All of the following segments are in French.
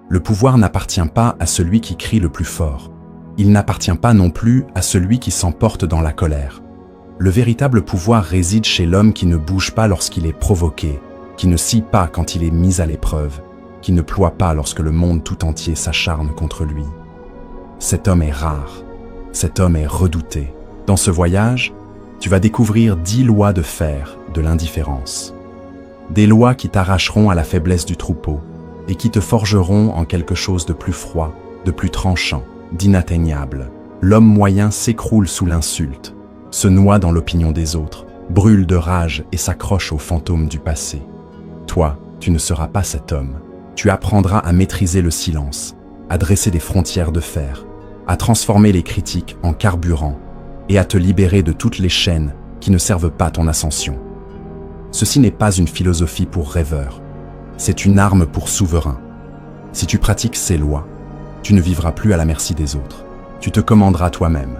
Le pouvoir n'appartient pas à celui qui crie le plus fort. Il n'appartient pas non plus à celui qui s'emporte dans la colère. Le véritable pouvoir réside chez l'homme qui ne bouge pas lorsqu'il est provoqué, qui ne scie pas quand il est mis à l'épreuve, qui ne ploie pas lorsque le monde tout entier s'acharne contre lui. Cet homme est rare. Cet homme est redouté. Dans ce voyage, tu vas découvrir 10 lois de fer de l'indifférence. Des lois qui t'arracheront à la faiblesse du troupeau et qui te forgeront en quelque chose de plus froid, de plus tranchant, d'inatteignable. L'homme moyen s'écroule sous l'insulte, se noie dans l'opinion des autres, brûle de rage et s'accroche aux fantômes du passé. Toi, tu ne seras pas cet homme. Tu apprendras à maîtriser le silence, à dresser des frontières de fer, à transformer les critiques en carburant et à te libérer de toutes les chaînes qui ne servent pas ton ascension. Ceci n'est pas une philosophie pour rêveurs, c'est une arme pour souverains. Si tu pratiques ces lois, tu ne vivras plus à la merci des autres. Tu te commanderas toi-même.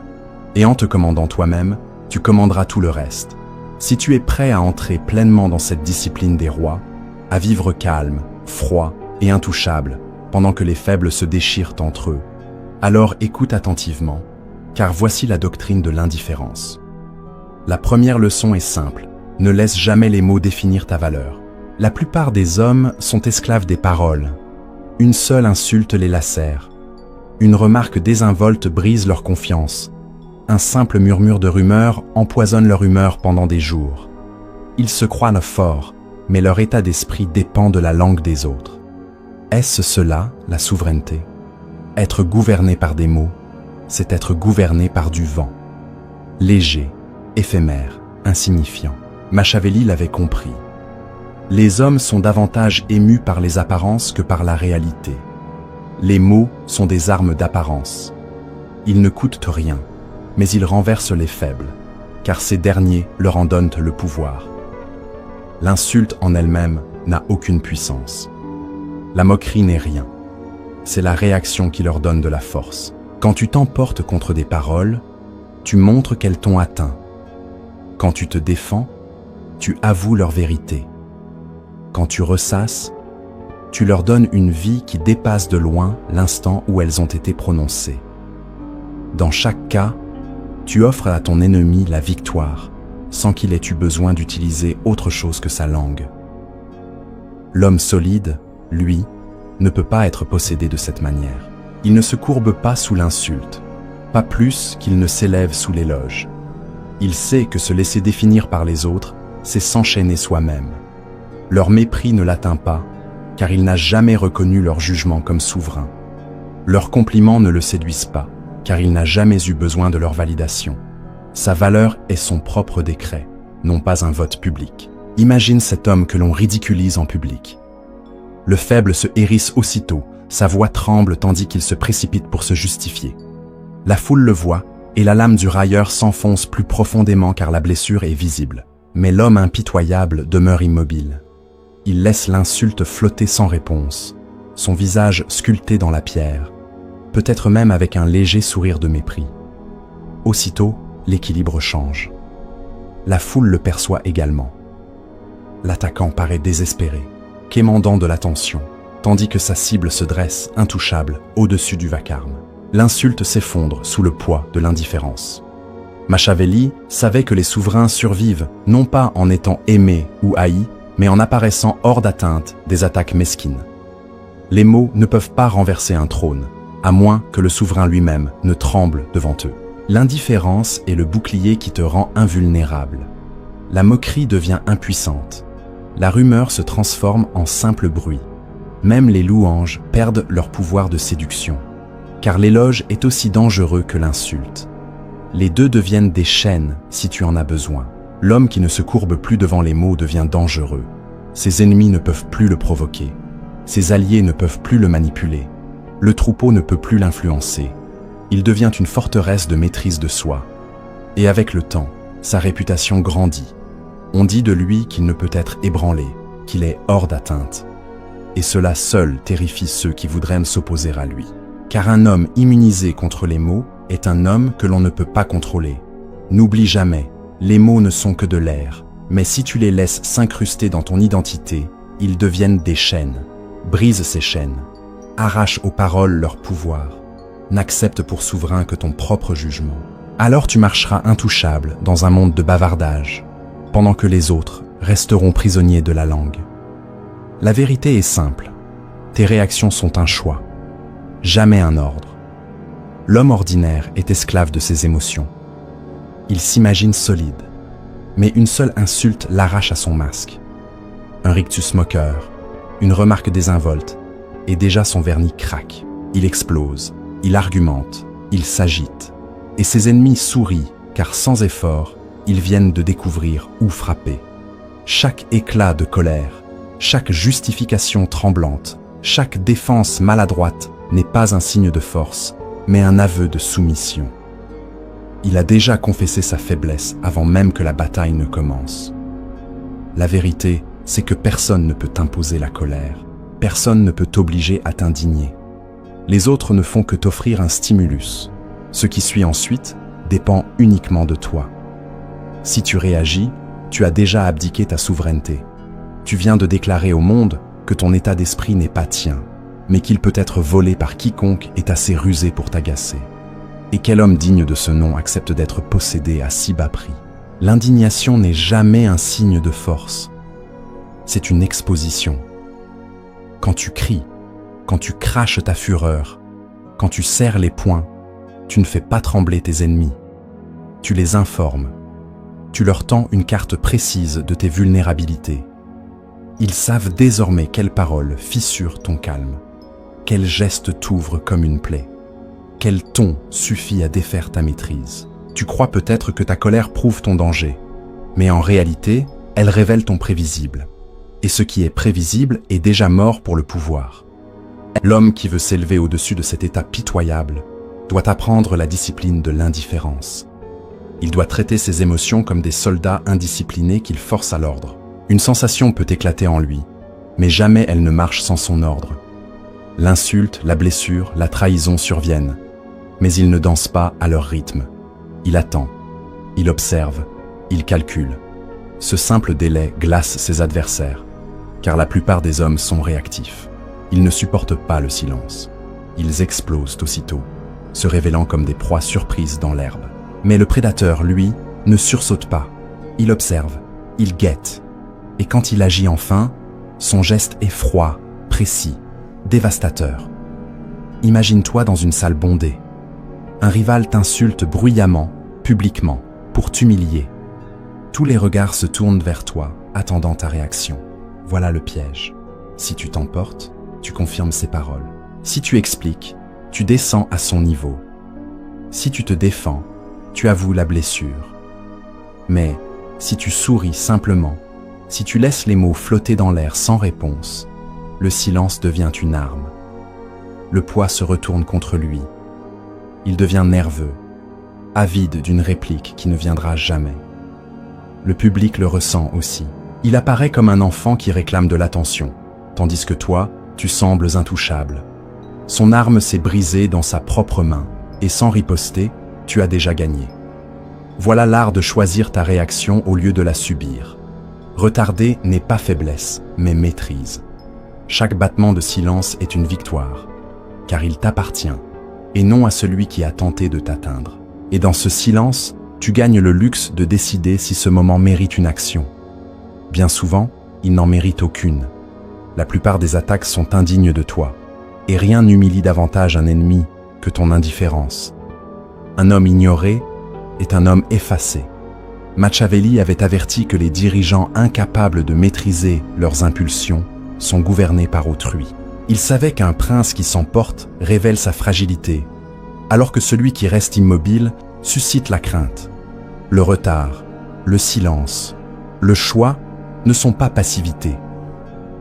Et en te commandant toi-même, tu commanderas tout le reste. Si tu es prêt à entrer pleinement dans cette discipline des rois, à vivre calme, froid et intouchable, pendant que les faibles se déchirent entre eux, alors écoute attentivement, car voici la doctrine de l'indifférence. La première leçon est simple, ne laisse jamais les mots définir ta valeur. La plupart des hommes sont esclaves des paroles. Une seule insulte les lacère. Une remarque désinvolte brise leur confiance. Un simple murmure de rumeur empoisonne leur humeur pendant des jours. Ils se croient forts, mais leur état d'esprit dépend de la langue des autres. Est-ce cela, la souveraineté? Être gouverné par des mots, c'est être gouverné par du vent. Léger, éphémère, insignifiant. Machiavelli l'avait compris. Les hommes sont davantage émus par les apparences que par la réalité. Les mots sont des armes d'apparence. Ils ne coûtent rien, mais ils renversent les faibles, car ces derniers leur en donnent le pouvoir. L'insulte en elle-même n'a aucune puissance. La moquerie n'est rien. C'est la réaction qui leur donne de la force. Quand tu t'emportes contre des paroles, tu montres qu'elles t'ont atteint. Quand tu te défends, tu avoues leur vérité. Quand tu ressasses, tu leur donnes une vie qui dépasse de loin l'instant où elles ont été prononcées. Dans chaque cas, tu offres à ton ennemi la victoire, sans qu'il ait eu besoin d'utiliser autre chose que sa langue. L'homme solide, lui, ne peut pas être possédé de cette manière. Il ne se courbe pas sous l'insulte, pas plus qu'il ne s'élève sous l'éloge. Il sait que se laisser définir par les autres, c'est s'enchaîner soi-même. Leur mépris ne l'atteint pas, car il n'a jamais reconnu leur jugement comme souverain. Leurs compliments ne le séduisent pas, car il n'a jamais eu besoin de leur validation. Sa valeur est son propre décret, non pas un vote public. Imagine cet homme que l'on ridiculise en public. Le faible se hérisse aussitôt, sa voix tremble tandis qu'il se précipite pour se justifier. La foule le voit, et la lame du railleur s'enfonce plus profondément car la blessure est visible. Mais l'homme impitoyable demeure immobile. Il laisse l'insulte flotter sans réponse, son visage sculpté dans la pierre, peut-être même avec un léger sourire de mépris. Aussitôt, l'équilibre change. La foule le perçoit également. L'attaquant paraît désespéré, quémandant de l'attention, tandis que sa cible se dresse, intouchable, au-dessus du vacarme. L'insulte s'effondre sous le poids de l'indifférence. Machiavelli savait que les souverains survivent, non pas en étant aimés ou haïs, mais en apparaissant hors d'atteinte des attaques mesquines. Les mots ne peuvent pas renverser un trône, à moins que le souverain lui-même ne tremble devant eux. L'indifférence est le bouclier qui te rend invulnérable. La moquerie devient impuissante. La rumeur se transforme en simple bruit. Même les louanges perdent leur pouvoir de séduction, car l'éloge est aussi dangereux que l'insulte. Les deux deviennent des chaînes si tu en as besoin. L'homme qui ne se courbe plus devant les mots devient dangereux. Ses ennemis ne peuvent plus le provoquer. Ses alliés ne peuvent plus le manipuler. Le troupeau ne peut plus l'influencer. Il devient une forteresse de maîtrise de soi. Et avec le temps, sa réputation grandit. On dit de lui qu'il ne peut être ébranlé, qu'il est hors d'atteinte. Et cela seul terrifie ceux qui voudraient s'opposer à lui. Car un homme immunisé contre les mots est un homme que l'on ne peut pas contrôler. N'oublie jamais, les mots ne sont que de l'air, mais si tu les laisses s'incruster dans ton identité, ils deviennent des chaînes. Brise ces chaînes. arrache aux paroles leur pouvoir, n'accepte pour souverain que ton propre jugement. Alors tu marcheras intouchable dans un monde de bavardage, pendant que les autres resteront prisonniers de la langue. La vérité est simple, tes réactions sont un choix, jamais un ordre. L'homme ordinaire est esclave de ses émotions. Il s'imagine solide, mais une seule insulte l'arrache à son masque. Un rictus moqueur, une remarque désinvolte, et déjà son vernis craque. Il explose, il argumente, il s'agite. Et ses ennemis sourient, car sans effort, ils viennent de découvrir où frapper. Chaque éclat de colère, chaque justification tremblante, chaque défense maladroite n'est pas un signe de force, mais un aveu de soumission. Il a déjà confessé sa faiblesse avant même que la bataille ne commence. La vérité, c'est que personne ne peut t'imposer la colère. Personne ne peut t'obliger à t'indigner. Les autres ne font que t'offrir un stimulus. Ce qui suit ensuite dépend uniquement de toi. Si tu réagis, tu as déjà abdiqué ta souveraineté. Tu viens de déclarer au monde que ton état d'esprit n'est pas tien, mais qu'il peut être volé par quiconque est assez rusé pour t'agacer. Et quel homme digne de ce nom accepte d'être possédé à si bas prix? L'indignation n'est jamais un signe de force. C'est une exposition. Quand tu cries, quand tu craches ta fureur, quand tu serres les poings, tu ne fais pas trembler tes ennemis. Tu les informes. Tu leur tends une carte précise de tes vulnérabilités. Ils savent désormais quelles paroles fissurent ton calme, quel geste t'ouvre comme une plaie, quel ton suffit à défaire ta maîtrise. Tu crois peut-être que ta colère prouve ton danger, mais en réalité, elle révèle ton prévisible. Et ce qui est prévisible est déjà mort pour le pouvoir. L'homme qui veut s'élever au-dessus de cet état pitoyable doit apprendre la discipline de l'indifférence. Il doit traiter ses émotions comme des soldats indisciplinés qu'il force à l'ordre. Une sensation peut éclater en lui, mais jamais elle ne marche sans son ordre. L'insulte, la blessure, la trahison surviennent, mais il ne danse pas à leur rythme. Il attend, il observe, il calcule. Ce simple délai glace ses adversaires, car la plupart des hommes sont réactifs. Ils ne supportent pas le silence. Ils explosent aussitôt, se révélant comme des proies surprises dans l'herbe. Mais le prédateur, lui, ne sursaute pas. Il observe, il guette. Et quand il agit enfin, son geste est froid, précis, dévastateur. Imagine-toi dans une salle bondée. Un rival t'insulte bruyamment, publiquement, pour t'humilier. Tous les regards se tournent vers toi, attendant ta réaction. Voilà le piège. Si tu t'emportes, tu confirmes ses paroles. Si tu expliques, tu descends à son niveau. Si tu te défends, tu avoues la blessure. Mais si tu souris simplement, si tu laisses les mots flotter dans l'air sans réponse, le silence devient une arme. Le poids se retourne contre lui. Il devient nerveux, avide d'une réplique qui ne viendra jamais. Le public le ressent aussi. Il apparaît comme un enfant qui réclame de l'attention, tandis que toi, tu sembles intouchable. Son arme s'est brisée dans sa propre main, et sans riposter, tu as déjà gagné. Voilà l'art de choisir ta réaction au lieu de la subir. Retarder n'est pas faiblesse, mais maîtrise. Chaque battement de silence est une victoire, car il t'appartient, et non à celui qui a tenté de t'atteindre. Et dans ce silence, tu gagnes le luxe de décider si ce moment mérite une action. Bien souvent, il n'en mérite aucune. La plupart des attaques sont indignes de toi, et rien n'humilie davantage un ennemi que ton indifférence. Un homme ignoré est un homme effacé. Machiavelli avait averti que les dirigeants incapables de maîtriser leurs impulsions sont gouvernés par autrui. Il savait qu'un prince qui s'emporte révèle sa fragilité, alors que celui qui reste immobile suscite la crainte. Le retard, le silence, le choix ne sont pas passivité.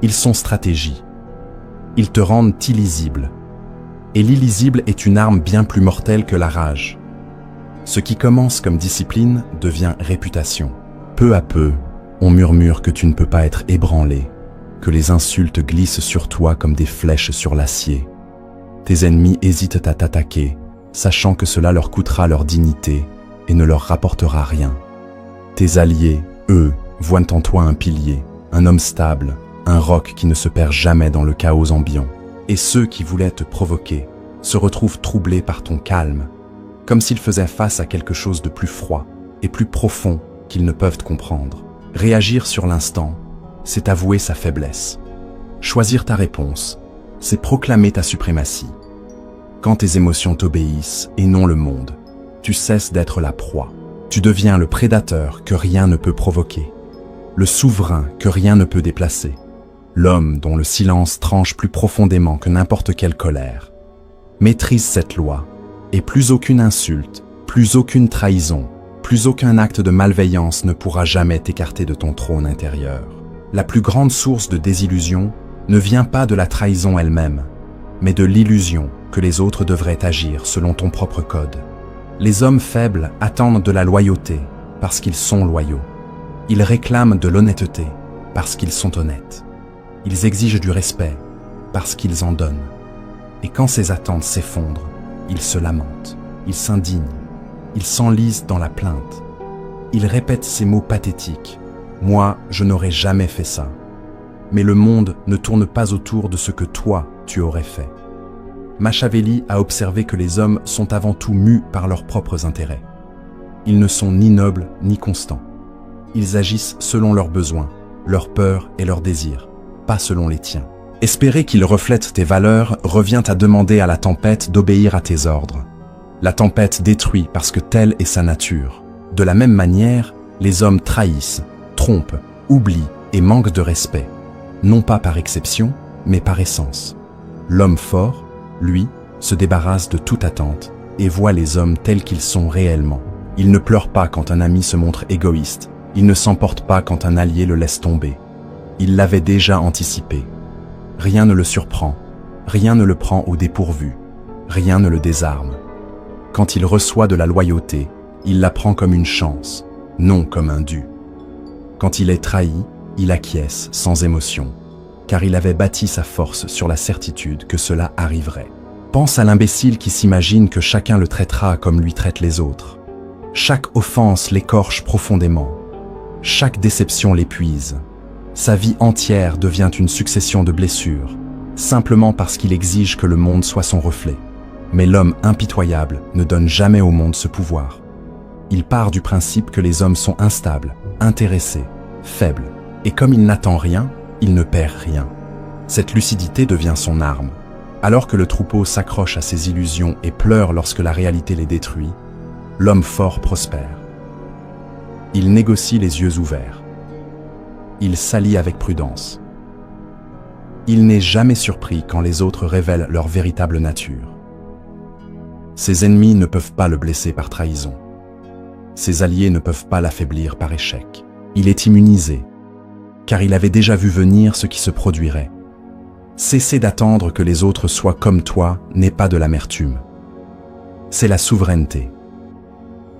Ils sont stratégie. Ils te rendent illisible. Et l'illisible est une arme bien plus mortelle que la rage. Ce qui commence comme discipline devient réputation. Peu à peu, on murmure que tu ne peux pas être ébranlé, que les insultes glissent sur toi comme des flèches sur l'acier. Tes ennemis hésitent à t'attaquer, sachant que cela leur coûtera leur dignité et ne leur rapportera rien. Tes alliés, eux, voient en toi un pilier, un homme stable, un roc qui ne se perd jamais dans le chaos ambiant. Et ceux qui voulaient te provoquer se retrouvent troublés par ton calme, comme s'ils faisaient face à quelque chose de plus froid et plus profond qu'ils ne peuvent comprendre. Réagir sur l'instant, c'est avouer sa faiblesse. Choisir ta réponse, c'est proclamer ta suprématie. Quand tes émotions t'obéissent et non le monde, tu cesses d'être la proie. Tu deviens le prédateur que rien ne peut provoquer, le souverain que rien ne peut déplacer, l'homme dont le silence tranche plus profondément que n'importe quelle colère. Maîtrise cette loi, et plus aucune insulte, plus aucune trahison, plus aucun acte de malveillance ne pourra jamais t'écarter de ton trône intérieur. La plus grande source de désillusion ne vient pas de la trahison elle-même, mais de l'illusion que les autres devraient agir selon ton propre code. Les hommes faibles attendent de la loyauté parce qu'ils sont loyaux. Ils réclament de l'honnêteté parce qu'ils sont honnêtes. Ils exigent du respect parce qu'ils en donnent. Et quand ces attentes s'effondrent, ils se lamentent, ils s'indignent, ils s'enlisent dans la plainte. Ils répètent ces mots pathétiques. « Moi, je n'aurais jamais fait ça. » Mais le monde ne tourne pas autour de ce que toi, tu aurais fait. Machiavelli a observé que les hommes sont avant tout mus par leurs propres intérêts. Ils ne sont ni nobles ni constants. Ils agissent selon leurs besoins, leurs peurs et leurs désirs, pas selon les tiens. Espérer qu'ils reflètent tes valeurs revient à demander à la tempête d'obéir à tes ordres. La tempête détruit parce que telle est sa nature. De la même manière, les hommes trahissent, trompent, oublient et manquent de respect, non pas par exception, mais par essence. L'homme fort, lui, se débarrasse de toute attente et voit les hommes tels qu'ils sont réellement. Il ne pleure pas quand un ami se montre égoïste, il ne s'emporte pas quand un allié le laisse tomber. Il l'avait déjà anticipé. Rien ne le surprend, rien ne le prend au dépourvu, rien ne le désarme. Quand il reçoit de la loyauté, il la prend comme une chance, non comme un dû. Quand il est trahi, il acquiesce sans émotion, car il avait bâti sa force sur la certitude que cela arriverait. Pense à l'imbécile qui s'imagine que chacun le traitera comme lui traite les autres. Chaque offense l'écorche profondément. Chaque déception l'épuise. Sa vie entière devient une succession de blessures, simplement parce qu'il exige que le monde soit son reflet. Mais l'homme impitoyable ne donne jamais au monde ce pouvoir. Il part du principe que les hommes sont instables, intéressés, faibles, et comme il n'attend rien, il ne perd rien. Cette lucidité devient son arme. Alors que le troupeau s'accroche à ses illusions et pleure lorsque la réalité les détruit, l'homme fort prospère. Il négocie les yeux ouverts. Il s'allie avec prudence. Il n'est jamais surpris quand les autres révèlent leur véritable nature. Ses ennemis ne peuvent pas le blesser par trahison. Ses alliés ne peuvent pas l'affaiblir par échec. Il est immunisé, car il avait déjà vu venir ce qui se produirait. Cesser d'attendre que les autres soient comme toi n'est pas de l'amertume. C'est la souveraineté.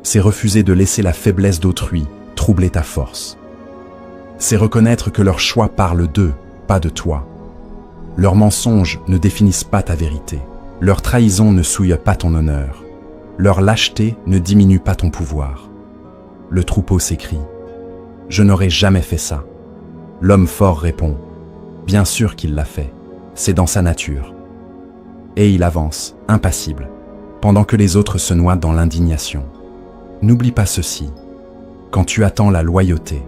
C'est refuser de laisser la faiblesse d'autrui troubler ta force. C'est reconnaître que leurs choix parlent d'eux, pas de toi. Leurs mensonges ne définissent pas ta vérité. Leur trahison ne souille pas ton honneur. Leur lâcheté ne diminue pas ton pouvoir. Le troupeau s'écrie « Je n'aurais jamais fait ça ». L'homme fort répond « Bien sûr qu'il l'a fait, c'est dans sa nature ». Et il avance, impassible, pendant que les autres se noient dans l'indignation. N'oublie pas ceci, quand tu attends la loyauté,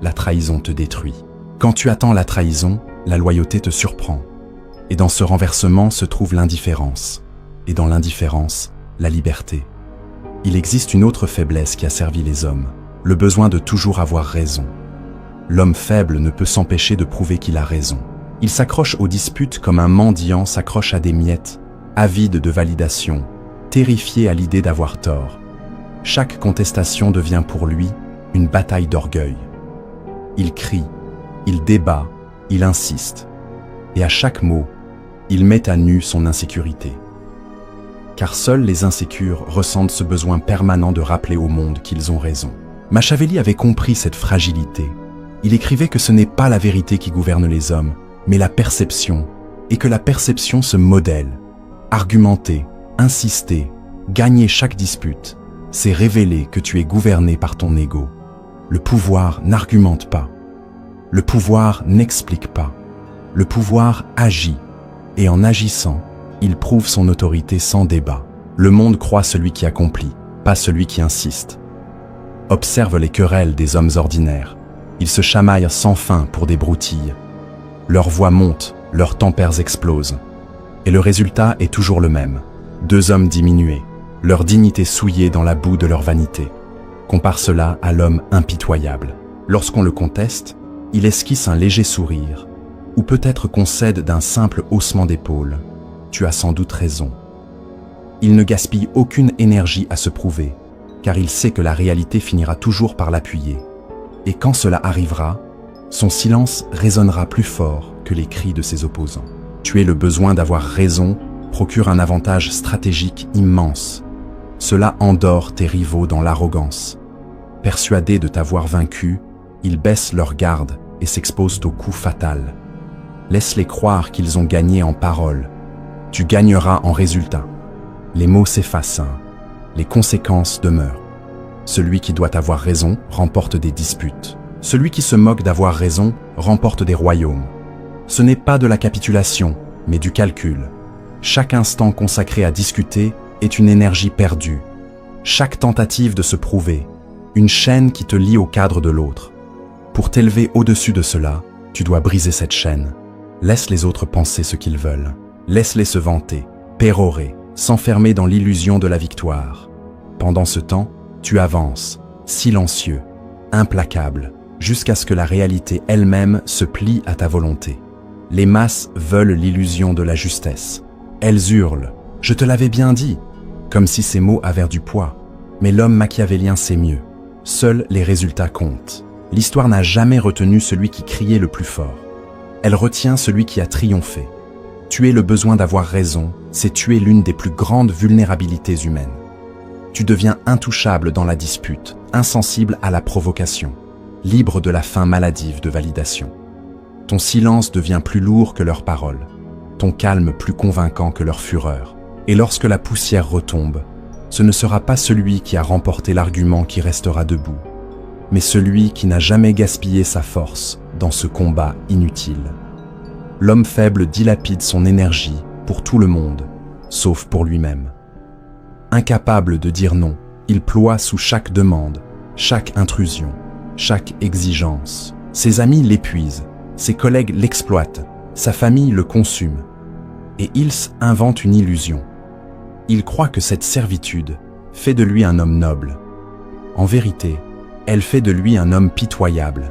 la trahison te détruit. Quand tu attends la trahison, la loyauté te surprend. Et dans ce renversement se trouve l'indifférence. Et dans l'indifférence, la liberté. Il existe une autre faiblesse qui a servi les hommes, le besoin de toujours avoir raison. L'homme faible ne peut s'empêcher de prouver qu'il a raison. Il s'accroche aux disputes comme un mendiant s'accroche à des miettes, avide de validation, terrifié à l'idée d'avoir tort. Chaque contestation devient pour lui une bataille d'orgueil. Il crie, il débat, il insiste. Et à chaque mot, il met à nu son insécurité. Car seuls les insécures ressentent ce besoin permanent de rappeler au monde qu'ils ont raison. Machiavelli avait compris cette fragilité. Il écrivait que ce n'est pas la vérité qui gouverne les hommes, mais la perception, et que la perception se modèle. Argumenter, insister, gagner chaque dispute, c'est révéler que tu es gouverné par ton ego. Le pouvoir n'argumente pas. Le pouvoir n'explique pas. Le pouvoir agit. Et en agissant, il prouve son autorité sans débat. Le monde croit celui qui accomplit, pas celui qui insiste. Observe les querelles des hommes ordinaires. Ils se chamaillent sans fin pour des broutilles. Leur voix monte, leurs tempères explosent. Et le résultat est toujours le même. 2 hommes diminués, leur dignité souillée dans la boue de leur vanité. Compare cela à l'homme impitoyable. Lorsqu'on le conteste, il esquisse un léger sourire, ou peut-être concède d'un simple haussement d'épaule. Tu as sans doute raison. Il ne gaspille aucune énergie à se prouver, car il sait que la réalité finira toujours par l'appuyer. Et quand cela arrivera, son silence résonnera plus fort que les cris de ses opposants. Tuer le besoin d'avoir raison procure un avantage stratégique immense. Cela endort tes rivaux dans l'arrogance. Persuadés de t'avoir vaincu, ils baissent leur garde et s'exposent au coup fatal. Laisse-les croire qu'ils ont gagné en parole. Tu gagneras en résultat. Les mots s'effacent, les conséquences demeurent. Celui qui doit avoir raison remporte des disputes. Celui qui se moque d'avoir raison remporte des royaumes. Ce n'est pas de la capitulation, mais du calcul. Chaque instant consacré à discuter est une énergie perdue. Chaque tentative de se prouver, une chaîne qui te lie au cadre de l'autre. Pour t'élever au-dessus de cela, tu dois briser cette chaîne. Laisse les autres penser ce qu'ils veulent. Laisse-les se vanter, pérorer, s'enfermer dans l'illusion de la victoire. Pendant ce temps, tu avances, silencieux, implacable, jusqu'à ce que la réalité elle-même se plie à ta volonté. Les masses veulent l'illusion de la justesse. Elles hurlent « Je te l'avais bien dit !» comme si ces mots avaient du poids. Mais l'homme machiavélien sait mieux. Seuls les résultats comptent. L'histoire n'a jamais retenu celui qui criait le plus fort. Elle retient celui qui a triomphé. Tuer le besoin d'avoir raison, c'est tuer l'une des plus grandes vulnérabilités humaines. Tu deviens intouchable dans la dispute, insensible à la provocation, libre de la faim maladive de validation. Ton silence devient plus lourd que leurs paroles, ton calme plus convaincant que leur fureur. Et lorsque la poussière retombe, ce ne sera pas celui qui a remporté l'argument qui restera debout, mais celui qui n'a jamais gaspillé sa force dans ce combat inutile. L'homme faible dilapide son énergie pour tout le monde, sauf pour lui-même. Incapable de dire non, il ploie sous chaque demande, chaque intrusion, chaque exigence. Ses amis l'épuisent, ses collègues l'exploitent, sa famille le consume. Et Hills invente une illusion. Il croit que cette servitude fait de lui un homme noble. En vérité, elle fait de lui un homme pitoyable.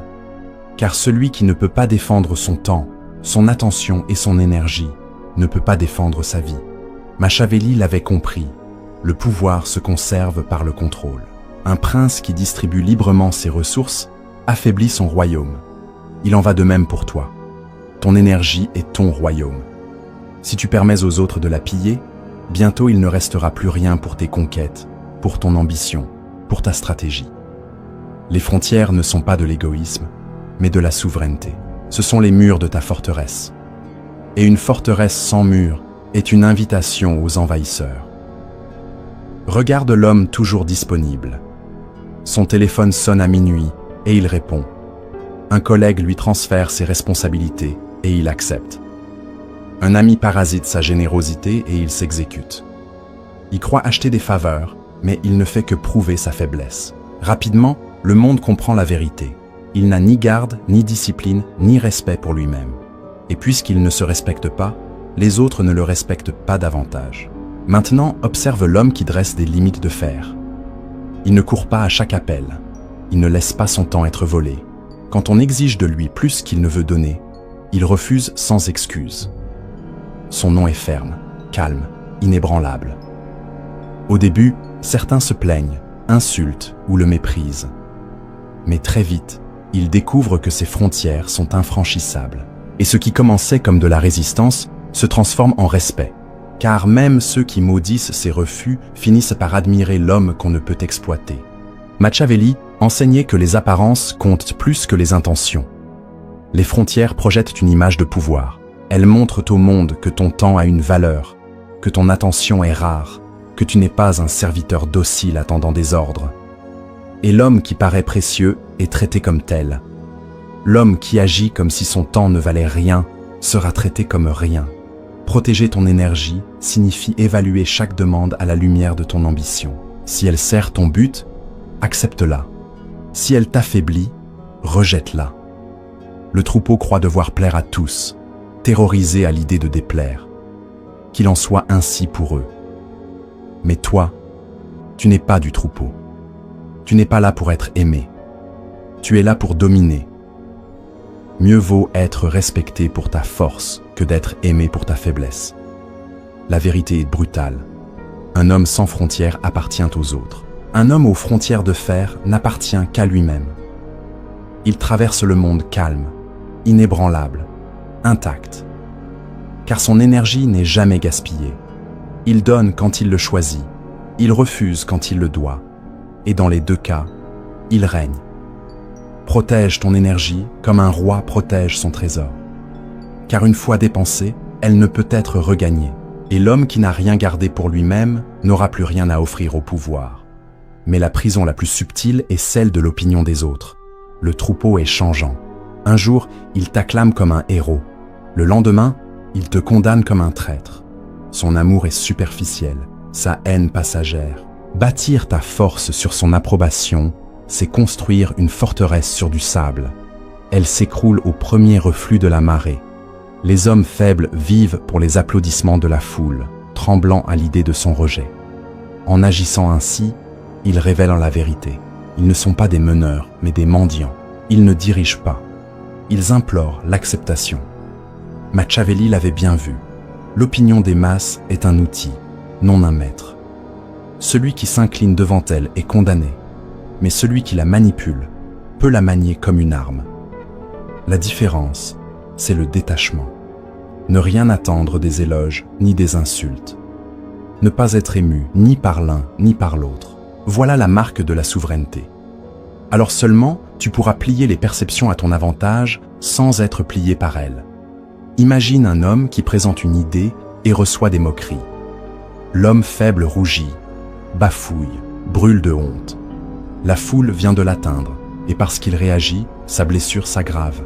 Car celui qui ne peut pas défendre son temps, son attention et son énergie, ne peut pas défendre sa vie. Machiavelli l'avait compris. Le pouvoir se conserve par le contrôle. Un prince qui distribue librement ses ressources affaiblit son royaume. Il en va de même pour toi. Ton énergie est ton royaume. Si tu permets aux autres de la piller, bientôt il ne restera plus rien pour tes conquêtes, pour ton ambition, pour ta stratégie. Les frontières ne sont pas de l'égoïsme, mais de la souveraineté. Ce sont les murs de ta forteresse. Et une forteresse sans murs est une invitation aux envahisseurs. Regarde l'homme toujours disponible. Son téléphone sonne à minuit et il répond. Un collègue lui transfère ses responsabilités et il accepte. Un ami parasite sa générosité et il s'exécute. Il croit acheter des faveurs, mais il ne fait que prouver sa faiblesse. Rapidement, le monde comprend la vérité. Il n'a ni garde, ni discipline, ni respect pour lui-même. Et puisqu'il ne se respecte pas, les autres ne le respectent pas davantage. Maintenant, observe l'homme qui dresse des limites de fer. Il ne court pas à chaque appel. Il ne laisse pas son temps être volé. Quand on exige de lui plus qu'il ne veut donner, il refuse sans excuse. Son nom est ferme, calme, inébranlable. Au début, certains se plaignent, insultent ou le méprisent. Mais très vite, il découvre que ses frontières sont infranchissables. Et ce qui commençait comme de la résistance se transforme en respect. Car même ceux qui maudissent ses refus finissent par admirer l'homme qu'on ne peut exploiter. Machiavelli enseignait que les apparences comptent plus que les intentions. Les frontières projettent une image de pouvoir. Elles montrent au monde que ton temps a une valeur, que ton attention est rare, que tu n'es pas un serviteur docile attendant des ordres. Et l'homme qui paraît précieux est traité comme tel. L'homme qui agit comme si son temps ne valait rien sera traité comme rien. Protéger ton énergie signifie évaluer chaque demande à la lumière de ton ambition. Si elle sert ton but, accepte-la. Si elle t'affaiblit, rejette-la. Le troupeau croit devoir plaire à tous, terrorisé à l'idée de déplaire. Qu'il en soit ainsi pour eux. Mais toi, tu n'es pas du troupeau. Tu n'es pas là pour être aimé. Tu es là pour dominer. Mieux vaut être respecté pour ta force que d'être aimé pour ta faiblesse. La vérité est brutale. Un homme sans frontières appartient aux autres. Un homme aux frontières de fer n'appartient qu'à lui-même. Il traverse le monde calme, inébranlable, intact. Car son énergie n'est jamais gaspillée. Il donne quand il le choisit, il refuse quand il le doit. Et dans les deux cas, il règne. Protège ton énergie comme un roi protège son trésor. Car une fois dépensée, elle ne peut être regagnée. Et l'homme qui n'a rien gardé pour lui-même n'aura plus rien à offrir au pouvoir. Mais la prison la plus subtile est celle de l'opinion des autres. Le troupeau est changeant. Un jour, il t'acclame comme un héros. Le lendemain, il te condamne comme un traître. Son amour est superficiel, sa haine passagère. Bâtir ta force sur son approbation, c'est construire une forteresse sur du sable. Elle s'écroule au premier reflux de la marée. Les hommes faibles vivent pour les applaudissements de la foule, tremblant à l'idée de son rejet. En agissant ainsi, ils révèlent la vérité. Ils ne sont pas des meneurs, mais des mendiants. Ils ne dirigent pas. Ils implorent l'acceptation. Machiavelli l'avait bien vu. L'opinion des masses est un outil, non un maître. Celui qui s'incline devant elle est condamné, mais celui qui la manipule peut la manier comme une arme. La différence, c'est le détachement. Ne rien attendre des éloges ni des insultes. Ne pas être ému ni par l'un ni par l'autre. Voilà la marque de la souveraineté. Alors seulement, tu pourras plier les perceptions à ton avantage sans être plié par elles. Imagine un homme qui présente une idée et reçoit des moqueries. L'homme faible rougit, bafouille, brûle de honte. La foule vient de l'atteindre, et parce qu'il réagit, sa blessure s'aggrave.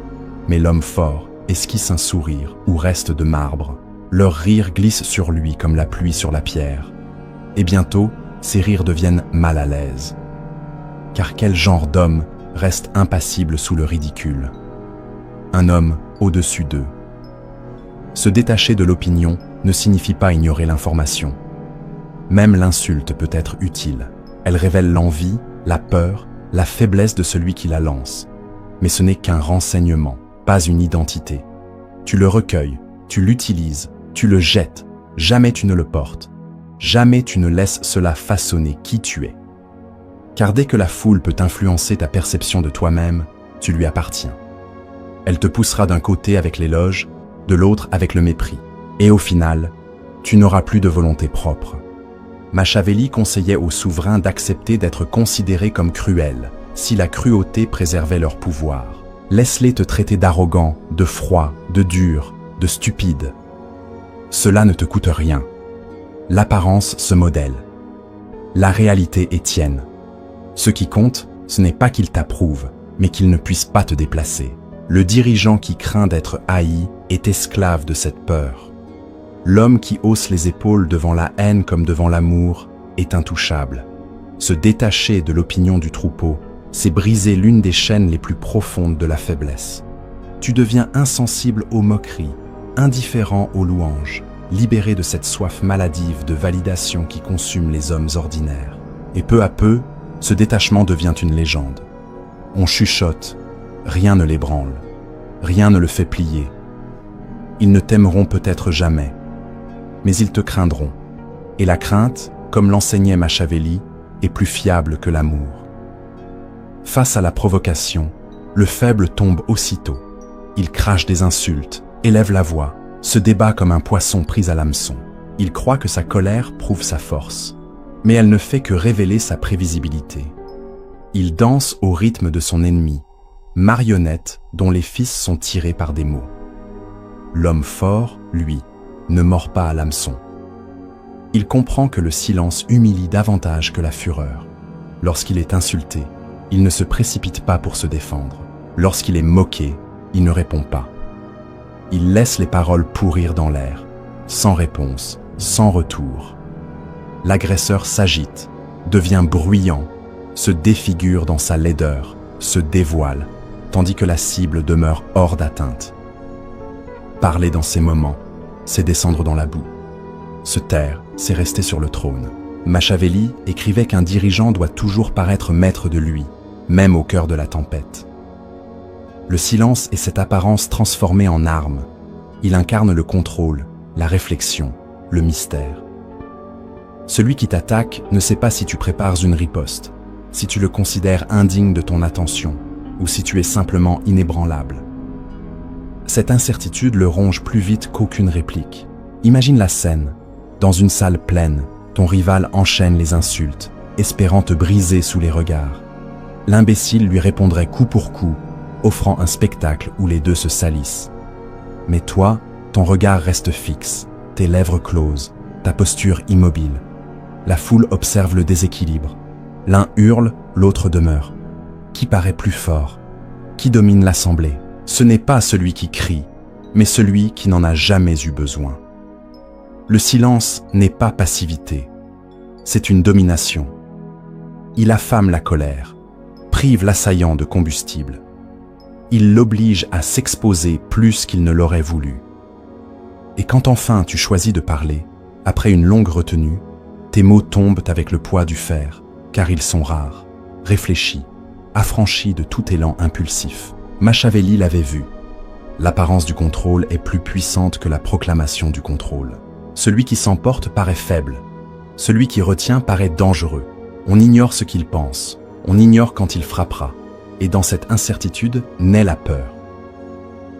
Mais l'homme fort esquisse un sourire ou reste de marbre. Leur rire glisse sur lui comme la pluie sur la pierre. Et bientôt, ces rires deviennent mal à l'aise. Car quel genre d'homme reste impassible sous le ridicule? Un homme au-dessus d'eux. Se détacher de l'opinion ne signifie pas ignorer l'information. Même l'insulte peut être utile. Elle révèle l'envie, la peur, la faiblesse de celui qui la lance. Mais ce n'est qu'un renseignement, pas une identité. Tu le recueilles, tu l'utilises, tu le jettes, jamais tu ne le portes. Jamais tu ne laisses cela façonner qui tu es. Car dès que la foule peut influencer ta perception de toi-même, tu lui appartiens. Elle te poussera d'un côté avec l'éloge, de l'autre avec le mépris. Et au final, tu n'auras plus de volonté propre. Machiavelli conseillait aux souverains d'accepter d'être considérés comme cruels, si la cruauté préservait leur pouvoir. Laisse-les te traiter d'arrogant, de froid, de dur, de stupide. Cela ne te coûte rien. L'apparence se modèle. La réalité est tienne. Ce qui compte, ce n'est pas qu'il t'approuve, mais qu'il ne puisse pas te déplacer. Le dirigeant qui craint d'être haï est esclave de cette peur. L'homme qui hausse les épaules devant la haine comme devant l'amour est intouchable. Se détacher de l'opinion du troupeau, c'est briser l'une des chaînes les plus profondes de la faiblesse. Tu deviens insensible aux moqueries, indifférent aux louanges, libéré de cette soif maladive de validation qui consume les hommes ordinaires. Et peu à peu, ce détachement devient une légende. On chuchote, rien ne l'ébranle, rien ne le fait plier. Ils ne t'aimeront peut-être jamais, mais ils te craindront. Et la crainte, comme l'enseignait Machiavelli, est plus fiable que l'amour. Face à la provocation, le faible tombe aussitôt. Il crache des insultes, élève la voix, se débat comme un poisson pris à l'hameçon. Il croit que sa colère prouve sa force, mais elle ne fait que révéler sa prévisibilité. Il danse au rythme de son ennemi, marionnette dont les fils sont tirés par des mots. L'homme fort, lui, ne mord pas à l'hameçon. Il comprend que le silence humilie davantage que la fureur. Lorsqu'il est insulté, il ne se précipite pas pour se défendre. Lorsqu'il est moqué, il ne répond pas. Il laisse les paroles pourrir dans l'air, sans réponse, sans retour. L'agresseur s'agite, devient bruyant, se défigure dans sa laideur, se dévoile, tandis que la cible demeure hors d'atteinte. Parler dans ces moments, c'est descendre dans la boue. Se taire, c'est rester sur le trône. Machiavelli écrivait qu'un dirigeant doit toujours paraître maître de lui, même au cœur de la tempête. Le silence est cette apparence transformée en arme. Il incarne le contrôle, la réflexion, le mystère. Celui qui t'attaque ne sait pas si tu prépares une riposte, si tu le considères indigne de ton attention, ou si tu es simplement inébranlable. Cette incertitude le ronge plus vite qu'aucune réplique. Imagine la scène. Dans une salle pleine, ton rival enchaîne les insultes, espérant te briser sous les regards. L'imbécile lui répondrait coup pour coup, offrant un spectacle où les deux se salissent. Mais toi, ton regard reste fixe, tes lèvres closes, ta posture immobile. La foule observe le déséquilibre. L'un hurle, l'autre demeure. Qui paraît plus fort? Qui domine l'assemblée? Ce n'est pas celui qui crie, mais celui qui n'en a jamais eu besoin. Le silence n'est pas passivité, c'est une domination. Il affame la colère, prive l'assaillant de combustible. Il l'oblige à s'exposer plus qu'il ne l'aurait voulu. Et quand enfin tu choisis de parler, après une longue retenue, tes mots tombent avec le poids du fer, car ils sont rares, réfléchis, affranchis de tout élan impulsif. Machiavelli l'avait vu. L'apparence du contrôle est plus puissante que la proclamation du contrôle. Celui qui s'emporte paraît faible. Celui qui retient paraît dangereux. On ignore ce qu'il pense. On ignore quand il frappera. Et dans cette incertitude naît la peur.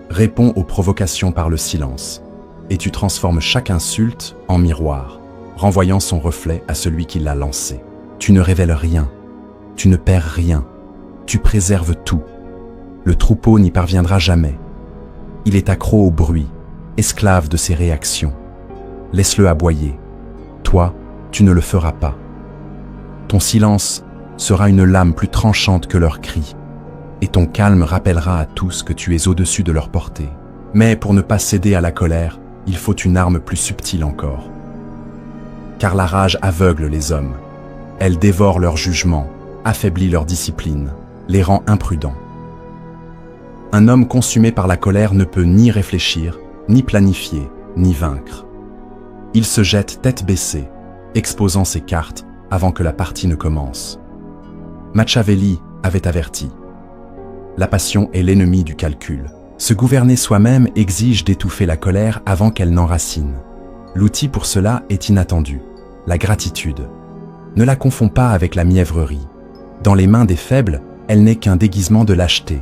Réponds aux provocations par le silence. Et tu transformes chaque insulte en miroir, renvoyant son reflet à celui qui l'a lancé. Tu ne révèles rien. Tu ne perds rien. Tu préserves tout. Le troupeau n'y parviendra jamais. Il est accro au bruit, esclave de ses réactions. Laisse-le aboyer. Toi, tu ne le feras pas. Ton silence sera une lame plus tranchante que leurs cris, et ton calme rappellera à tous que tu es au-dessus de leur portée. Mais pour ne pas céder à la colère, il faut une arme plus subtile encore. Car la rage aveugle les hommes. Elle dévore leur jugement, affaiblit leur discipline, les rend imprudents. Un homme consumé par la colère ne peut ni réfléchir, ni planifier, ni vaincre. Il se jette tête baissée, exposant ses cartes avant que la partie ne commence. Machiavelli avait averti. La passion est l'ennemi du calcul. Se gouverner soi-même exige d'étouffer la colère avant qu'elle n'enracine. L'outil pour cela est inattendu, la gratitude. Ne la confonds pas avec la mièvrerie. Dans les mains des faibles, elle n'est qu'un déguisement de lâcheté.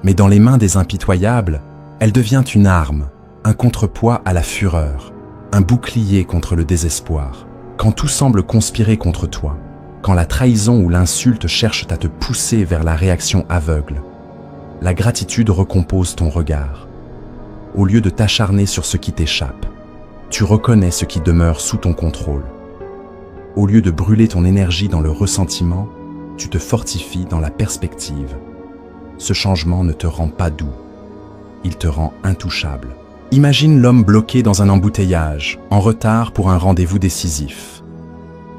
Mais dans les mains des impitoyables, elle devient une arme, un contrepoids à la fureur, un bouclier contre le désespoir. Quand tout semble conspirer contre toi, quand la trahison ou l'insulte cherchent à te pousser vers la réaction aveugle, la gratitude recompose ton regard. Au lieu de t'acharner sur ce qui t'échappe, tu reconnais ce qui demeure sous ton contrôle. Au lieu de brûler ton énergie dans le ressentiment, tu te fortifies dans la perspective. Ce changement ne te rend pas doux, il te rend intouchable. Imagine l'homme bloqué dans un embouteillage, en retard pour un rendez-vous décisif.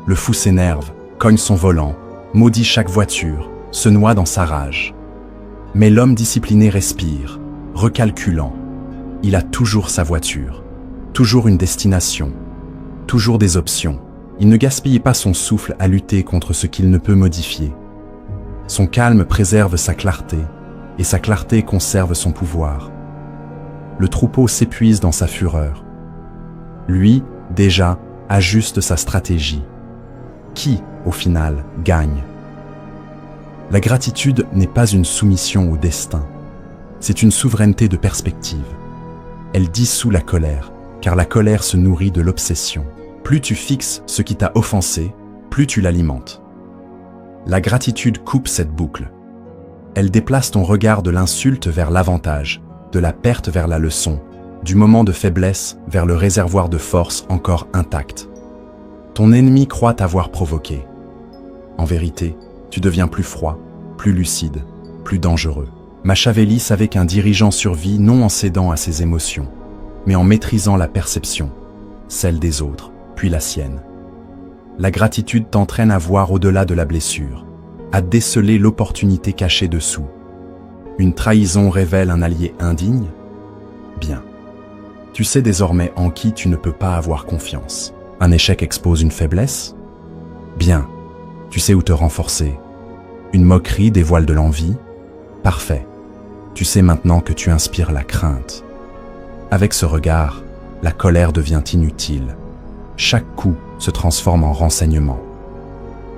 Le fou s'énerve, cogne son volant, maudit chaque voiture, se noie dans sa rage. Mais l'homme discipliné respire, recalculant. Il a toujours sa voiture, toujours une destination, toujours des options. Il ne gaspille pas son souffle à lutter contre ce qu'il ne peut modifier. Son calme préserve sa clarté, et sa clarté conserve son pouvoir. Le troupeau s'épuise dans sa fureur. Lui, déjà, ajuste sa stratégie. Qui, au final, gagne? La gratitude n'est pas une soumission au destin. C'est une souveraineté de perspective. Elle dissout la colère, car la colère se nourrit de l'obsession. Plus tu fixes ce qui t'a offensé, plus tu l'alimentes. La gratitude coupe cette boucle. Elle déplace ton regard de l'insulte vers l'avantage, de la perte vers la leçon, du moment de faiblesse vers le réservoir de force encore intact. Ton ennemi croit t'avoir provoqué. En vérité, tu deviens plus froid, plus lucide, plus dangereux. Machiavelli savait qu'un dirigeant survit non en cédant à ses émotions, mais en maîtrisant la perception. celle des autres, puis la sienne. La gratitude t'entraîne à voir au-delà de la blessure, à déceler l'opportunité cachée dessous. Une trahison révèle un allié indigne? Bien. Tu sais désormais en qui tu ne peux pas avoir confiance. Un échec expose une faiblesse? Bien. Tu sais où te renforcer. Une moquerie dévoile de l'envie? Parfait. Tu sais maintenant que tu inspires la crainte. Avec ce regard, la colère devient inutile. Chaque coup se transforme en renseignement.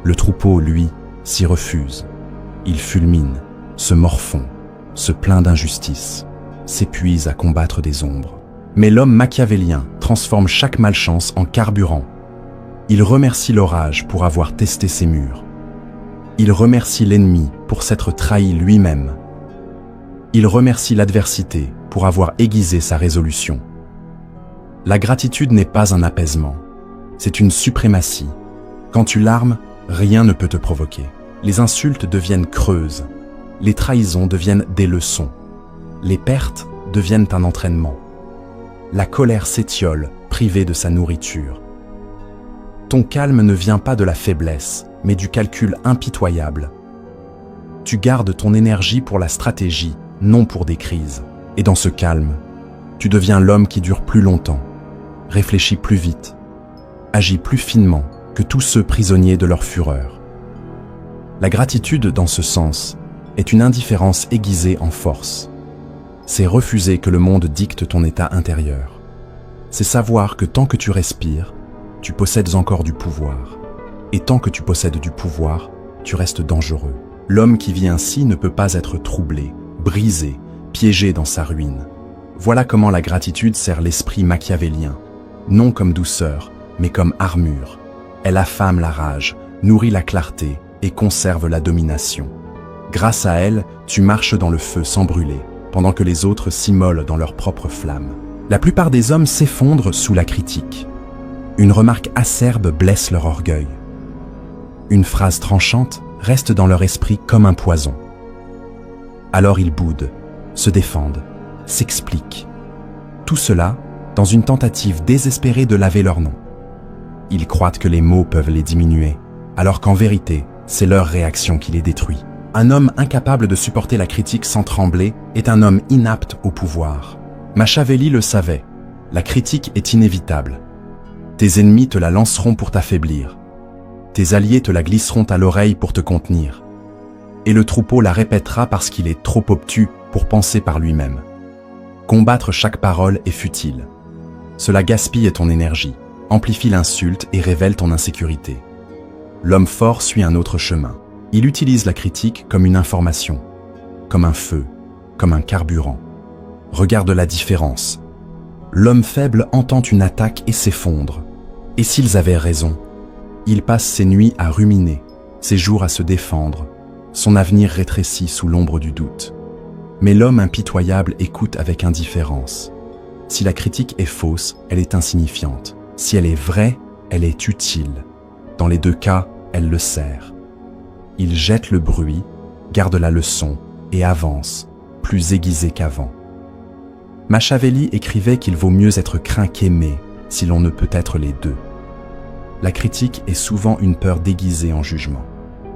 Le troupeau, lui, s'y refuse. Il fulmine, se morfond, se plaint d'injustice, s'épuise à combattre des ombres. Mais l'homme machiavélien transforme chaque malchance en carburant. Il remercie l'orage pour avoir testé ses murs. Il remercie l'ennemi pour s'être trahi lui-même. Il remercie l'adversité pour avoir aiguisé sa résolution. La gratitude n'est pas un apaisement, c'est une suprématie. Quand tu larmes, rien ne peut te provoquer. Les insultes deviennent creuses, les trahisons deviennent des leçons, les pertes deviennent un entraînement. La colère s'étiole, privée de sa nourriture. Ton calme ne vient pas de la faiblesse, mais du calcul impitoyable. Tu gardes ton énergie pour la stratégie, non pour des crises. Et dans ce calme, tu deviens l'homme qui dure plus longtemps, réfléchit plus vite, agit plus finement que tous ceux prisonniers de leur fureur. La gratitude, dans ce sens, est une indifférence aiguisée en force. C'est refuser que le monde dicte ton état intérieur. C'est savoir que tant que tu respires, tu possèdes encore du pouvoir. Et tant que tu possèdes du pouvoir, tu restes dangereux. L'homme qui vit ainsi ne peut pas être troublé, brisé, piégé dans sa ruine. Voilà comment la gratitude sert l'esprit machiavélien, non comme douceur, mais comme armure. Elle affame la rage, nourrit la clarté et conserve la domination. Grâce à elle, tu marches dans le feu sans brûler, pendant que les autres s'immolent dans leur propre flamme. La plupart des hommes s'effondrent sous la critique. Une remarque acerbe blesse leur orgueil. Une phrase tranchante reste dans leur esprit comme un poison. Alors ils boudent, se défendent, s'expliquent. Tout cela dans une tentative désespérée de laver leur nom. Ils croient que les mots peuvent les diminuer, alors qu'en vérité, c'est leur réaction qui les détruit. Un homme incapable de supporter la critique sans trembler est un homme inapte au pouvoir. Machiavelli le savait, la critique est inévitable. Tes ennemis te la lanceront pour t'affaiblir. Tes alliés te la glisseront à l'oreille pour te contenir. Et le troupeau la répétera parce qu'il est trop obtus pour penser par lui-même. Combattre chaque parole est futile. Cela gaspille ton énergie, amplifie l'insulte et révèle ton insécurité. L'homme fort suit un autre chemin. Il utilise la critique comme une information, comme un feu, comme un carburant. Regarde la différence. L'homme faible entend une attaque et s'effondre. Et s'ils avaient raison, il passe ses nuits à ruminer, ses jours à se défendre, son avenir rétrécit sous l'ombre du doute. Mais l'homme impitoyable écoute avec indifférence. Si la critique est fausse, elle est insignifiante. Si elle est vraie, elle est utile. Dans les deux cas, elle le sert. Il jette le bruit, garde la leçon et avance, plus aiguisé qu'avant. Machiavelli écrivait qu'il vaut mieux être craint qu'aimé si l'on ne peut être les deux. La critique est souvent une peur déguisée en jugement.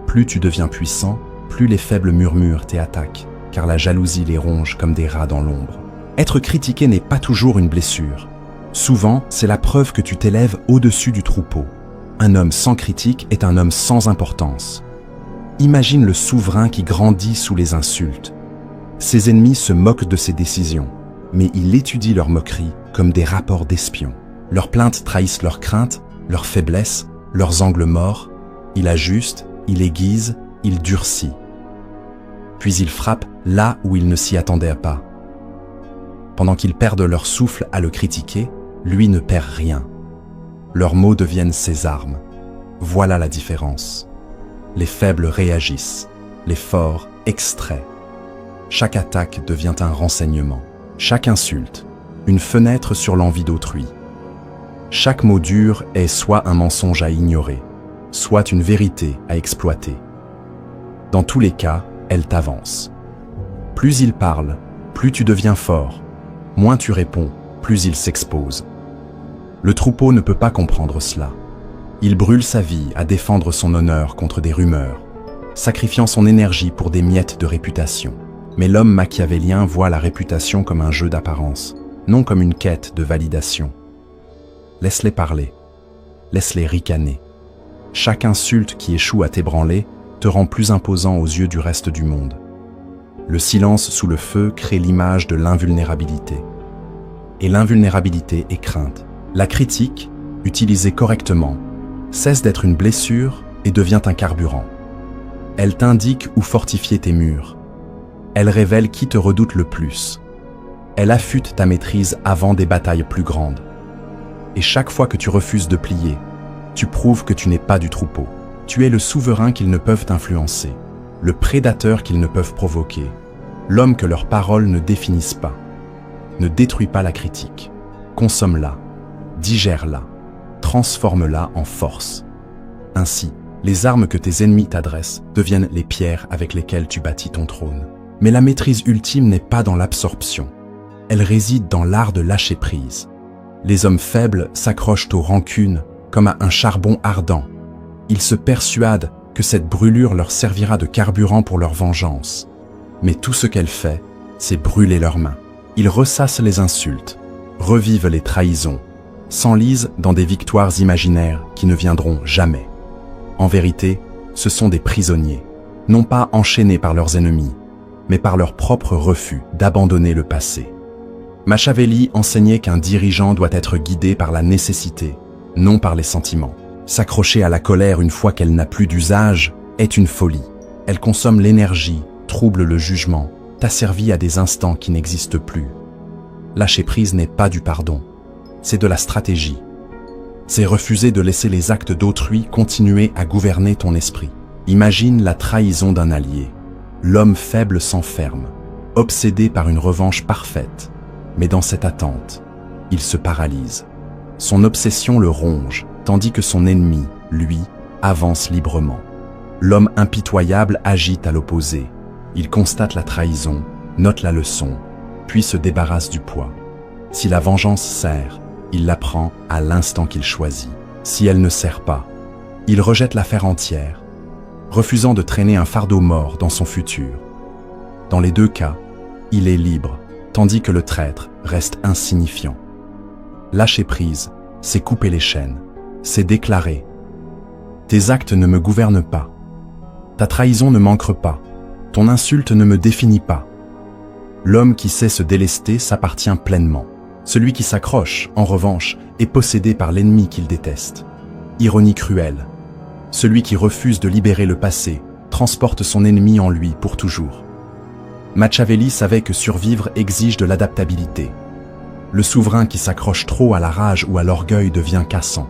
Plus tu deviens puissant, plus les faibles murmurent et attaquent, car la jalousie les ronge comme des rats dans l'ombre. Être critiqué n'est pas toujours une blessure. Souvent, c'est la preuve que tu t'élèves au-dessus du troupeau. Un homme sans critique est un homme sans importance. Imagine le souverain qui grandit sous les insultes. Ses ennemis se moquent de ses décisions, mais il étudie leurs moqueries comme des rapports d'espions. Leurs plaintes trahissent leurs craintes, leurs faiblesses, leurs angles morts. Il ajuste, il aiguise, il durcit. Puis il frappe là où il ne s'y attendait pas. Pendant qu'ils perdent leur souffle à le critiquer, lui ne perd rien. Leurs mots deviennent ses armes. Voilà la différence. Les faibles réagissent, les forts extraient. Chaque attaque devient un renseignement. Chaque insulte, une fenêtre sur l'envie d'autrui. Chaque mot dur est soit un mensonge à ignorer, soit une vérité à exploiter. Dans tous les cas, elle t'avance. Plus il parle, plus tu deviens fort. Moins tu réponds, plus il s'expose. Le troupeau ne peut pas comprendre cela. Il brûle sa vie à défendre son honneur contre des rumeurs, sacrifiant son énergie pour des miettes de réputation. Mais l'homme machiavélien voit la réputation comme un jeu d'apparence, non comme une quête de validation. Laisse-les parler, laisse-les ricaner. Chaque insulte qui échoue à t'ébranler te rend plus imposant aux yeux du reste du monde. Le silence sous le feu crée l'image de l'invulnérabilité. Et l'invulnérabilité est crainte. La critique, utilisée correctement, cesse d'être une blessure et devient un carburant. Elle t'indique où fortifier tes murs. Elle révèle qui te redoute le plus. Elle affûte ta maîtrise avant des batailles plus grandes. Et chaque fois que tu refuses de plier, tu prouves que tu n'es pas du troupeau. Tu es le souverain qu'ils ne peuvent influencer, le prédateur qu'ils ne peuvent provoquer, l'homme que leurs paroles ne définissent pas. Ne détruis pas la critique. Consomme-la, digère-la, transforme-la en force. Ainsi, les armes que tes ennemis t'adressent deviennent les pierres avec lesquelles tu bâtis ton trône. Mais la maîtrise ultime n'est pas dans l'absorption. Elle réside dans l'art de lâcher prise. Les hommes faibles s'accrochent aux rancunes comme à un charbon ardent. Ils se persuadent que cette brûlure leur servira de carburant pour leur vengeance. Mais tout ce qu'elle fait, c'est brûler leurs mains. Ils ressassent les insultes, revivent les trahisons, s'enlisent dans des victoires imaginaires qui ne viendront jamais. En vérité, ce sont des prisonniers, non pas enchaînés par leurs ennemis, mais par leur propre refus d'abandonner le passé. Machiavelli enseignait qu'un dirigeant doit être guidé par la nécessité, non par les sentiments. S'accrocher à la colère une fois qu'elle n'a plus d'usage est une folie. Elle consomme l'énergie, trouble le jugement, t'asservit à des instants qui n'existent plus. Lâcher prise n'est pas du pardon, c'est de la stratégie. C'est refuser de laisser les actes d'autrui continuer à gouverner ton esprit. Imagine la trahison d'un allié. L'homme faible s'enferme, obsédé par une revanche parfaite. Mais dans cette attente, il se paralyse. Son obsession le ronge, tandis que son ennemi, lui, avance librement. L'homme impitoyable agite à l'opposé. Il constate la trahison, note la leçon, puis se débarrasse du poids. Si la vengeance sert, il la prend à l'instant qu'il choisit. Si elle ne sert pas, il rejette l'affaire entière, refusant de traîner un fardeau mort dans son futur. Dans les deux cas, il est libre, tandis que le traître reste insignifiant. Lâcher prise, c'est couper les chaînes, c'est déclarer « Tes actes ne me gouvernent pas, ta trahison ne m'ancre pas, ton insulte ne me définit pas. » L'homme qui sait se délester s'appartient pleinement. Celui qui s'accroche, en revanche, est possédé par l'ennemi qu'il déteste. Ironie cruelle. Celui qui refuse de libérer le passé transporte son ennemi en lui pour toujours. Machiavelli savait que survivre exige de l'adaptabilité. Le souverain qui s'accroche trop à la rage ou à l'orgueil devient cassant,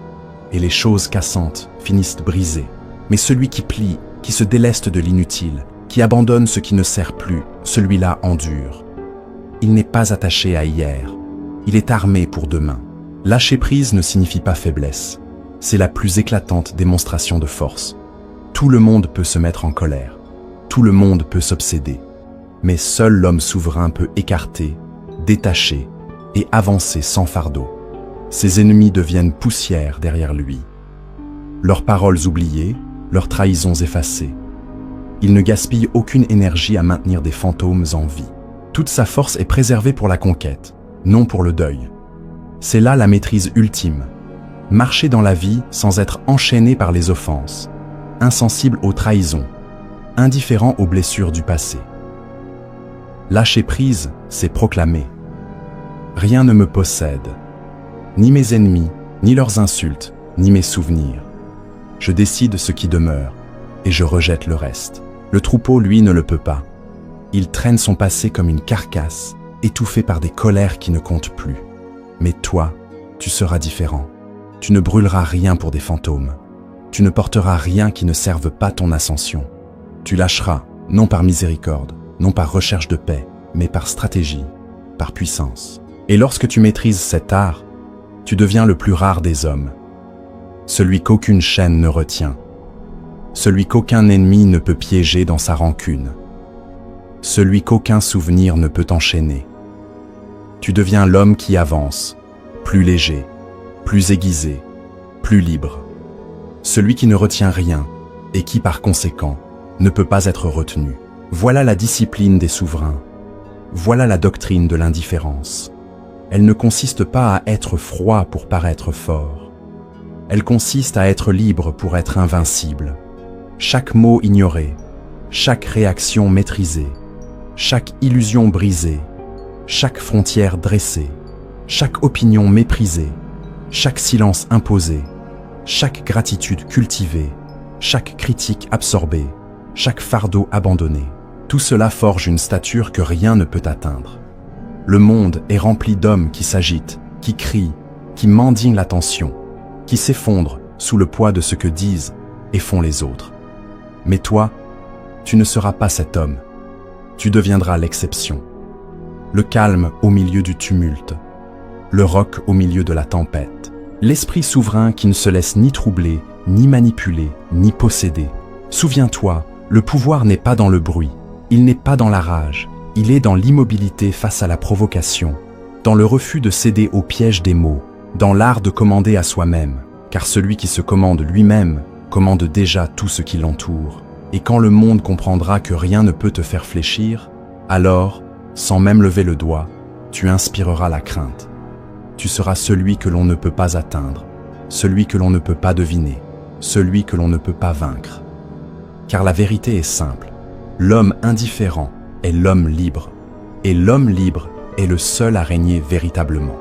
et les choses cassantes finissent brisées. Mais celui qui plie, qui se déleste de l'inutile, qui abandonne ce qui ne sert plus, celui-là endure. Il n'est pas attaché à hier, il est armé pour demain. Lâcher prise ne signifie pas faiblesse, c'est la plus éclatante démonstration de force. Tout le monde peut se mettre en colère, tout le monde peut s'obséder, mais seul l'homme souverain peut écarter, détacher et avancer sans fardeau. Ses ennemis deviennent poussière derrière lui. Leurs paroles oubliées, leurs trahisons effacées. Il ne gaspille aucune énergie à maintenir des fantômes en vie. Toute sa force est préservée pour la conquête, non pour le deuil. C'est là la maîtrise ultime. Marcher dans la vie sans être enchaîné par les offenses, insensible aux trahisons, indifférent aux blessures du passé. Lâcher prise, c'est proclamer. Rien ne me possède, ni mes ennemis, ni leurs insultes, ni mes souvenirs. Je décide ce qui demeure, et je rejette le reste. Le troupeau, lui, ne le peut pas. Il traîne son passé comme une carcasse, étouffé par des colères qui ne comptent plus. Mais toi, tu seras différent. Tu ne brûleras rien pour des fantômes. Tu ne porteras rien qui ne serve pas ton ascension. Tu lâcheras, non par miséricorde, non par recherche de paix, mais par stratégie, par puissance. Et lorsque tu maîtrises cet art, tu deviens le plus rare des hommes. Celui qu'aucune chaîne ne retient. Celui qu'aucun ennemi ne peut piéger dans sa rancune. Celui qu'aucun souvenir ne peut enchaîner. Tu deviens l'homme qui avance, plus léger, plus aiguisé, plus libre. Celui qui ne retient rien et qui, par conséquent, ne peut pas être retenu. Voilà la discipline des souverains. Voilà la doctrine de l'indifférence. Elle ne consiste pas à être froid pour paraître fort. Elle consiste à être libre pour être invincible. Chaque mot ignoré, chaque réaction maîtrisée, chaque illusion brisée, chaque frontière dressée, chaque opinion méprisée, chaque silence imposé, chaque gratitude cultivée, chaque critique absorbée, chaque fardeau abandonné. Tout cela forge une stature que rien ne peut atteindre. Le monde est rempli d'hommes qui s'agitent, qui crient, qui mendient l'attention, qui s'effondrent sous le poids de ce que disent et font les autres. Mais toi, tu ne seras pas cet homme. Tu deviendras l'exception. Le calme au milieu du tumulte, le roc au milieu de la tempête. L'esprit souverain qui ne se laisse ni troubler, ni manipuler, ni posséder. Souviens-toi, le pouvoir n'est pas dans le bruit, il n'est pas dans la rage, il est dans l'immobilité face à la provocation, dans le refus de céder au piège des mots, dans l'art de commander à soi-même, car celui qui se commande lui-même commande déjà tout ce qui l'entoure. Et quand le monde comprendra que rien ne peut te faire fléchir, alors, sans même lever le doigt, tu inspireras la crainte. Tu seras celui que l'on ne peut pas atteindre, celui que l'on ne peut pas deviner, celui que l'on ne peut pas vaincre. Car la vérité est simple, l'homme indifférent est l'homme libre, et l'homme libre est le seul à régner véritablement.